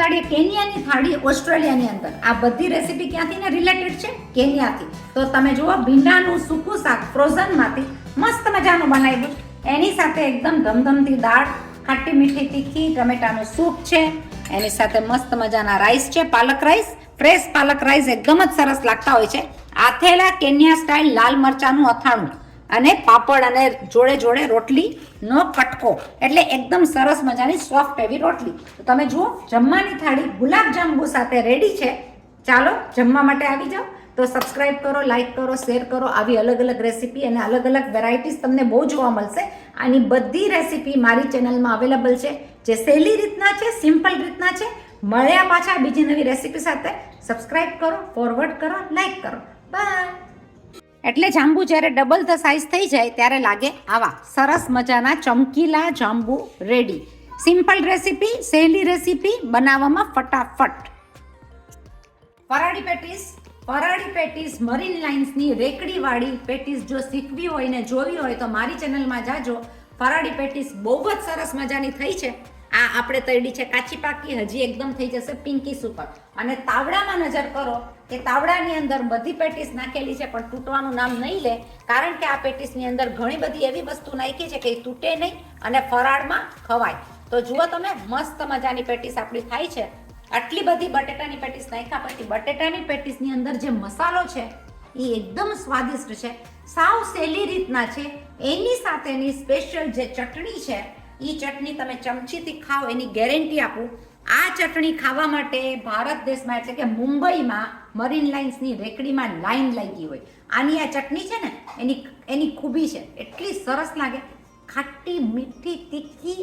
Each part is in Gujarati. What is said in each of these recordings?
બતાડીએ કેન્યાની થાળી ઓસ્ટ્રેલિયાની અંદર. આ બધી રેસીપી ક્યાંથી ને રિલેટેડ છે? કેન્યાથી. તો તમે જુઓ ભીંડાનું સૂકું શાક ફ્રોઝનમાંથી મસ્ત મજાનું બનાવ્યું. એની સાથે એકદમ ધમધમતી દાળ, ખાટી મીઠી તીખી, ટમેટાનું સૂપ છે. એની સાથે મસ્ત મજાના રાઈસ છે, પાલક રાઈસ, ફ્રેશ પાલક રાઈસ એકદમ જ સરસ લાગતા હોય છે. આથેલા કેન્યા સ્ટાઇલ લાલ મરચાનું અથાણું અને પાપડ અને જોડે જોડે રોટલીનો કટકો, એટલે એકદમ સરસ મજાની સોફ્ટ એવી રોટલી. તો તમે જુઓ જમવાની થાળી ગુલાબજાંબુ સાથે રેડી છે. ચાલો જમવા માટે આવી જાઓ. તો સબસ્ક્રાઇબ કરો, લાઈક કરો, શેર કરો. આવી અલગ અલગ રેસીપી અને અલગ અલગ વેરાયટીઝ તમને બહુ જોવા મળશે. આની બધી રેસીપી મારી ચેનલમાં અવેલેબલ છે, જે સહેલી રીતના છે, સિમ્પલ રીતના છે. મળ્યા પાછા બીજી નવી રેસીપી સાથે. સબસ્ક્રાઇબ કરો, ફોરવર્ડ કરો, લાઈક કરો. બાય. એટલે જાંબુ જ્યારે ડબલ ધ સાઇઝ થઈ જાય ત્યારે લાગે આવા સરસ મજાના ચમકીલા જાંબુ રેડી. સિમ્પલ રેસીપી, સહેલી રેસીપી, બનાવવામાં ફટાફટ. ફરાળી પેટીસ મરીન લાઇન્સની રેકડીવાળી પેટીસ જો શીખવી હોય ને જોવી હોય તો મારી ચેનલમાં જાજો. ફરાળી પેટીસ બહુ જ સરસ મજાની થઈ છે. આ આપણે તળી છે કાચી પાકી, હજી એકદમ થઈ જશે પિંકી સુપર. અને તાવડામાં નજર કરો કે તાવડાની અંદર બધી પેટીસ નાખેલી છે, પણ તૂટવાનું નામ નહીં લે, કારણ કે આ પેટીસની અંદર ઘણી બધી એવી વસ્તુ નાખી છે કે એ તૂટે નહીં અને ફરાળમાં ખવાય. તો જુઓ તમે, મસ્ત મજાની પેટીસ આપણી થાય છે. આટલી બધી બટેટાની પેટીસ નાખ્યા પછી બટેટાની પેટીસની અંદર જે મસાલો છે એ એકદમ સ્વાદિષ્ટ છે, સાવ સહેલી રીતના છે. એની સાથેની સ્પેશિયલ જે ચટણી છે એ ચટણી તમે ચમચીથી ખાઓ એની ગેરંટી આપું. આ ચટણી ખાવા માટે ભારત દેશમાં એટલે કે મુંબઈમાં મરીન લાઇન્સની રેકડીમાં લાઈન લાગી હોય. આની આ ચટણી છે ને એની ખૂબી છે, એટલી સરસ લાગે, ખાટી મીઠી તીખી,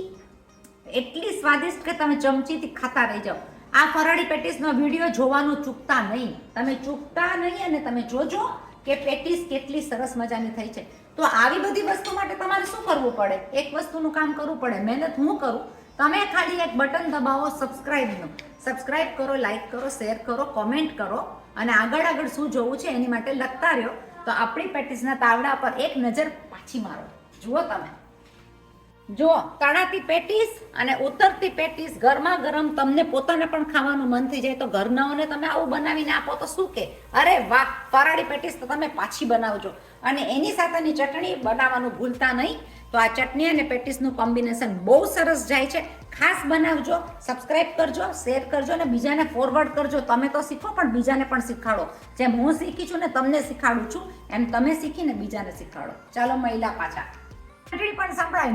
એટલી સ્વાદિષ્ટ કે તમે ચમચીથી ખાતા રહી જાઓ. આ ફરાળી પેટીસનો વિડીયો જોવાનું ચૂકતા નહીં, તમે ચૂકતા નહીં. અને તમે જોજો કે પેટીસ કેટલી સરસ મજાની થઈ છે. તો આવી બધી વસ્તુ માટે તમારે શું કરવું પડે? એક વસ્તુનું કામ કરવું પડે, મહેનત હું કરું. તમે ખાલી એક બટન દબાવો સબસ્ક્રાઇબનું. સબસ્ક્રાઇબ કરો, લાઈક કરો, શેર કરો, કોમેન્ટ કરો અને આગળ શું જોવું છે એની માટે લખતા રહ્યો. તો આપણી પેટીસના તાવડા પર એક નજર પાછી મારો. જુઓ તમે, જો તળાતી પેટીસ અને ઉતરતી પેટીસ ગરમા ગરમ તમને પોતાને પણ ખાવાનું મન થઈ જાય. તો ઘરનાઓને તમે આવું બનાવીને આપો તો શું કે અરે વાહ, ફરાળી પેટીસ તો તમે પાછી બનાવજો. અને એની સાથેની ચટણી બનાવવાનું ભૂલતા નહીં. તો આ ચટણી અને પેટીસનું કોમ્બિનેશન બહુ સરસ જાય છે. ખાસ બનાવજો, સબસ્ક્રાઇબ કરજો, શેર કરજો અને બીજાને ફોરવર્ડ કરજો. તમે તો શીખો પણ બીજાને પણ શીખાડો. જેમ હું શીખી છું ને તમને શીખાડું છું, એમ તમે શીખીને બીજાને શીખાડો. ચાલો મહિલા પાછા. ઘંટડી પણ સંભળાય,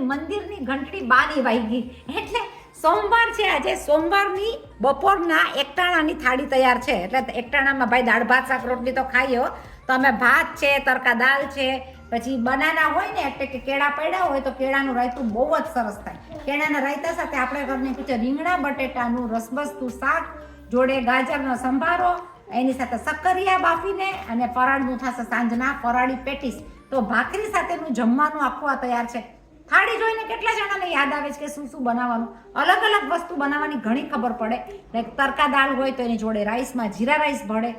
મંદિરની ઘંટડી બાની વાગી. એટલે સોમવાર છે આજે, સોમવારની બપોરના એકટાણાની થાળી તૈયાર છે. એટલે એકટાણામાં ભાઈ દાળ ભાત શાક રોટલી તો ખાઈએ. તો અમે ભાત છે, તરકા દાળ છે, પછી બનાના હોય ને એટલે કે કેળા પડ્યા હોય તો કેળાનું રાયતું બહુ જ સરસ થાય. કેળાના રાયતા સાથે આપણે ઘરને પૂછે રીંગણા બટેટાનું રસબસતું શાક, જોડે ગાજરનો સંભારો, એની સાથે સક્કરિયા બાફીને અને ફરાળનું થશે સાંજના ફરાળી પેટીસ. તો ભાખરી સાથેનું જમવાનું આખું આ તૈયાર છે. થાળી જોઈને કેટલા જણાને યાદ આવે છે કે શું શું બનાવવાનું? અલગ અલગ વસ્તુ બનાવવાની ઘણી ખબર પડે. તરકા દાળ હોય તો એની જોડે રાઈસમાં જીરા રાઈસ ભળે,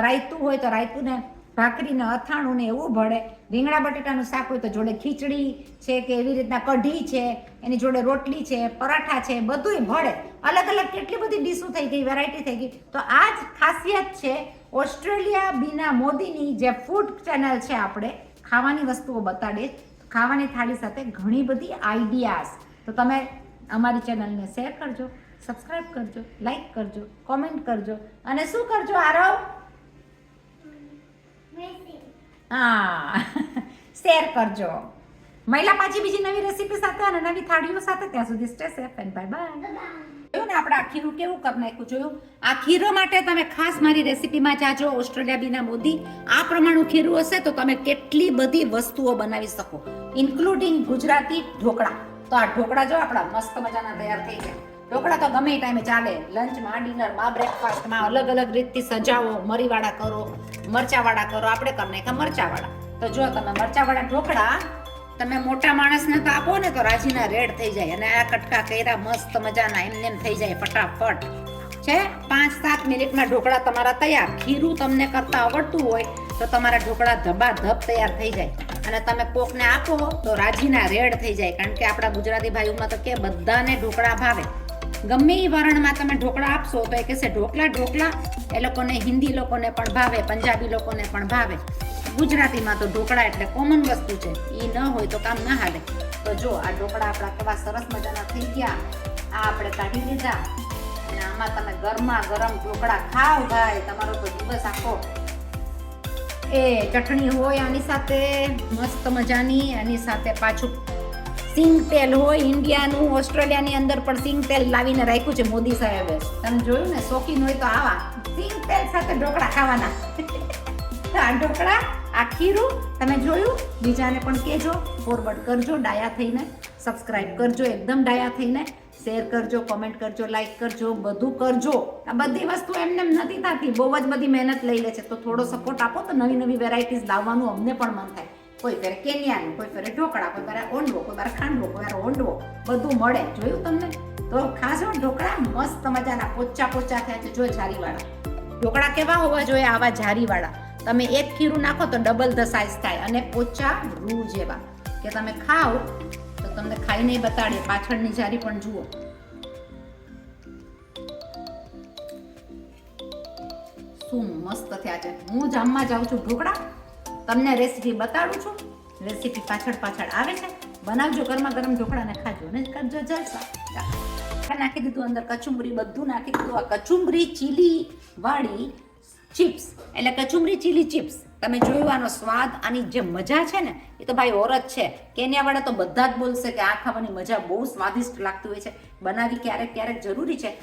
રાયતું હોય તો રાયતુંને ભાખરીને અથાણું ને એવું ભળે, રીંગણા બટેટાનું શાક હોય તો જોડે ખીચડી છે કે એવી રીતના કઢી છે, એની જોડે રોટલી છે, પરાઠા છે, બધુંય ભળે. અલગ અલગ કેટલી બધી ડીશો થઈ ગઈ, વેરાયટી થઈ ગઈ. તો આ જ ખાસિયત છે ઓસ્ટ્રેલિયા બીના મોદીની જે ફૂડ ચેનલ છે. આપણે ખાવાની વસ્તુઓ બતાડીએ, ખાવાની થાળી સાથે ઘણી બધી આઈડિયાઝ. તો તમે અમારી ચેનલને શેર કરજો, સબસ્ક્રાઇબ કરજો, લાઈક કરજો, કોમેન્ટ કરજો અને શું કરજો આરવ? હા, શેર કરજો. મહિલા પાછી બીજી નવી રેસીપી સાથે અને નવી થાળીઓ સાથે. ત્યાં સુધી stay safe and bye bye. જોયું ને આપણે આ ખીરું કેવું કરી નાખ્યું? જોયું? આ ખીરો માટે તમે ખાસ મારી રેસીપીમાં જાજો. ઓસ્ટ્રેલિયા બીના મોદી આ પ્રમાણનું ખીરું હશે તો તમે કેટલી બધી વસ્તુઓ બનાવી શકો, ઇન્ક્લુડિંગ ગુજરાતી ઢોકળા. તો આ ઢોકળા જો આપણા મસ્ત મજાના તૈયાર થઈ ગયા. ઢોકળા તો ગમે ટાઈમે ચાલે, લંચમાં, ડિનરમાં, બ્રેકફાસ્ટમાં અલગ અલગ રીતથી સજાવો. મરીવાળા કરો, મરચાવાળા કરો, આપણે કરી નાખ્યા મરચાવાળા. તો જો તમે મરચાવાળા ઢોકળા તમે મોટા માણસને તો આપો ને તો રાજીના રેડ થઈ જાય. અને આ કટકા કર્યા મસ્ત મજાના એમને એમ થઈ જાય ફટાફટ છે. 5-7 મિનિટમાં ઢોકળા તમારા તૈયાર. ખીરું તમને કરતા આવડતું હોય તો તમારા ઢોકળા ધબાધબ તૈયાર થઈ જાય. અને તમે કોકને આપો તો રાજીના રેડ થઈ જાય. કારણ કે આપણા ગુજરાતી ભાઈઓમાં તો કે બધાને ઢોકળા ભાવે. ગમે એ વરણમાં તમે ઢોકળા આપશો તો એ કહેશે ઢોકળા ઢોકળા. એ લોકોને હિન્દી લોકોને પણ ભાવે, પંજાબી લોકોને પણ ભાવે. ગુજરાતીમાં તો ઢોકળા એટલે કોમન વસ્તુ છે, એ ન હોય તો કામ ના હાલે. તો જો આ ઢોકળા આપણા કેવા સરસ મજાના થઈ ગયા. આ આપણે કાઢી લીધા અને આમાં તમે ગરમા ગરમ ઢોકળા ખાઓ ભાઈ, તમારો તો દિવસ આખો. એ ચટણી હોય આની સાથે મસ્ત મજાની, એની સાથે પાછું સિંગ તેલ હોય ઇન્ડિયાનું. ઓસ્ટ્રેલિયાની અંદર પણ સિંગ તેલ લાવીને રાખ્યું છે મોદી સાહેબે. તમે જોયું ને, શોખીન હોય તો આવા સિંગ તેલ સાથે ઢોકળા ખાવાના. આ ઢોકળા, આ ખીરું તમે જોયું. બીજાને પણ કહેજો, ફોરવર્ડ કરજો ડાયા થઈને, સબસ્ક્રાઇબ કરજો એકદમ ડાયા થઈને, શેર કરજો, કોમેન્ટ કરજો, લાઈક કરજો, બધું કરજો. આ બધી વસ્તુ એમને એમ નથી થતી, બહુ જ બધી મહેનત લઈ લે છે. તો થોડો સપોર્ટ આપો તો નવી નવી વેરાયટીઝ લાવવાનું અમને પણ મન થાય. કોઈ ફેરે કેન્યાનું, કોઈ ફેરે ઢોકળા, કોઈ ફેરે ઓંડવો, કોઈ ફેરે ખાંડવો, કોઈ ફેરે ઓંડવો, બધું મળે. જોયું તમને? તો ખાસો ઢોકળા મસ્ત મજાના પોચા પોચા થયા છે. જો જારીવાળા ઢોકળા કેવા હોવા જોઈએ? આવા જારીવાળા. તમે એક ખીરું નાખો તો ડબલ ધ સાઇઝ થાય, અને પોચા રૂ જેવા કે તમે ખાઓ તો તમને ખાઈને બતાડીએ. પાછળની જારી પણ જુઓ. શું મસ્ત થયા છે. હું જામમાં જાઉં છું ઢોકળા, તમને રેસીપી બતાડું છું. રેસીપી પાછળ પાછળ આવે છે. બનાવજો ગરમા ગરમ ઢોકળા ને ખાજો ને કરજો જલસા. નાખી દીધું અંદર કચુંબરી, બધું નાખી દીધું. આ કચુંબરી ચીલી વાળી ચિપ્સ એટલે કચુંબરી ચીલી ચિપ્સ. તમે જોયું આનો સ્વાદ, આની જે મજા છે ને એ તો ભાઈ ઓર જ છે. કેન્યાવાળા તો બધા જ બોલશે કે આ ખાવાની મજા બહુ સ્વાદિષ્ટ લાગતી હોય છે. બનાવી ક્યારેક ક્યારેક જરૂરી છે.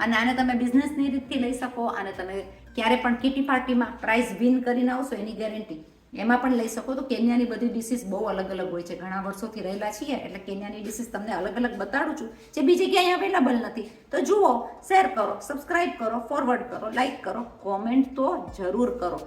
અને આને તમે બિઝનેસની રીતથી લઈ શકો. અને તમે ક્યારે પણ કિટી પાર્ટીમાં પ્રાઇઝ વિન કરીને આવશો એની ગેરંટી, એમાં પણ લઈ શકો. તો કેન્યાની બધી ડિશિસ બહુ અલગ અલગ હોય છે. ઘણા વર્ષોથી રહેલા છીએ એટલે કેન્યાની ડિશિસ તમને અલગ અલગ બતાડું છું, જે બીજી ક્યાંય અવેલેબલ નથી. તો જુઓ, શેર કરો, સબસ્ક્રાઇબ કરો, ફોરવર્ડ કરો, લાઈક કરો, કોમેન્ટ તો જરૂર કરો.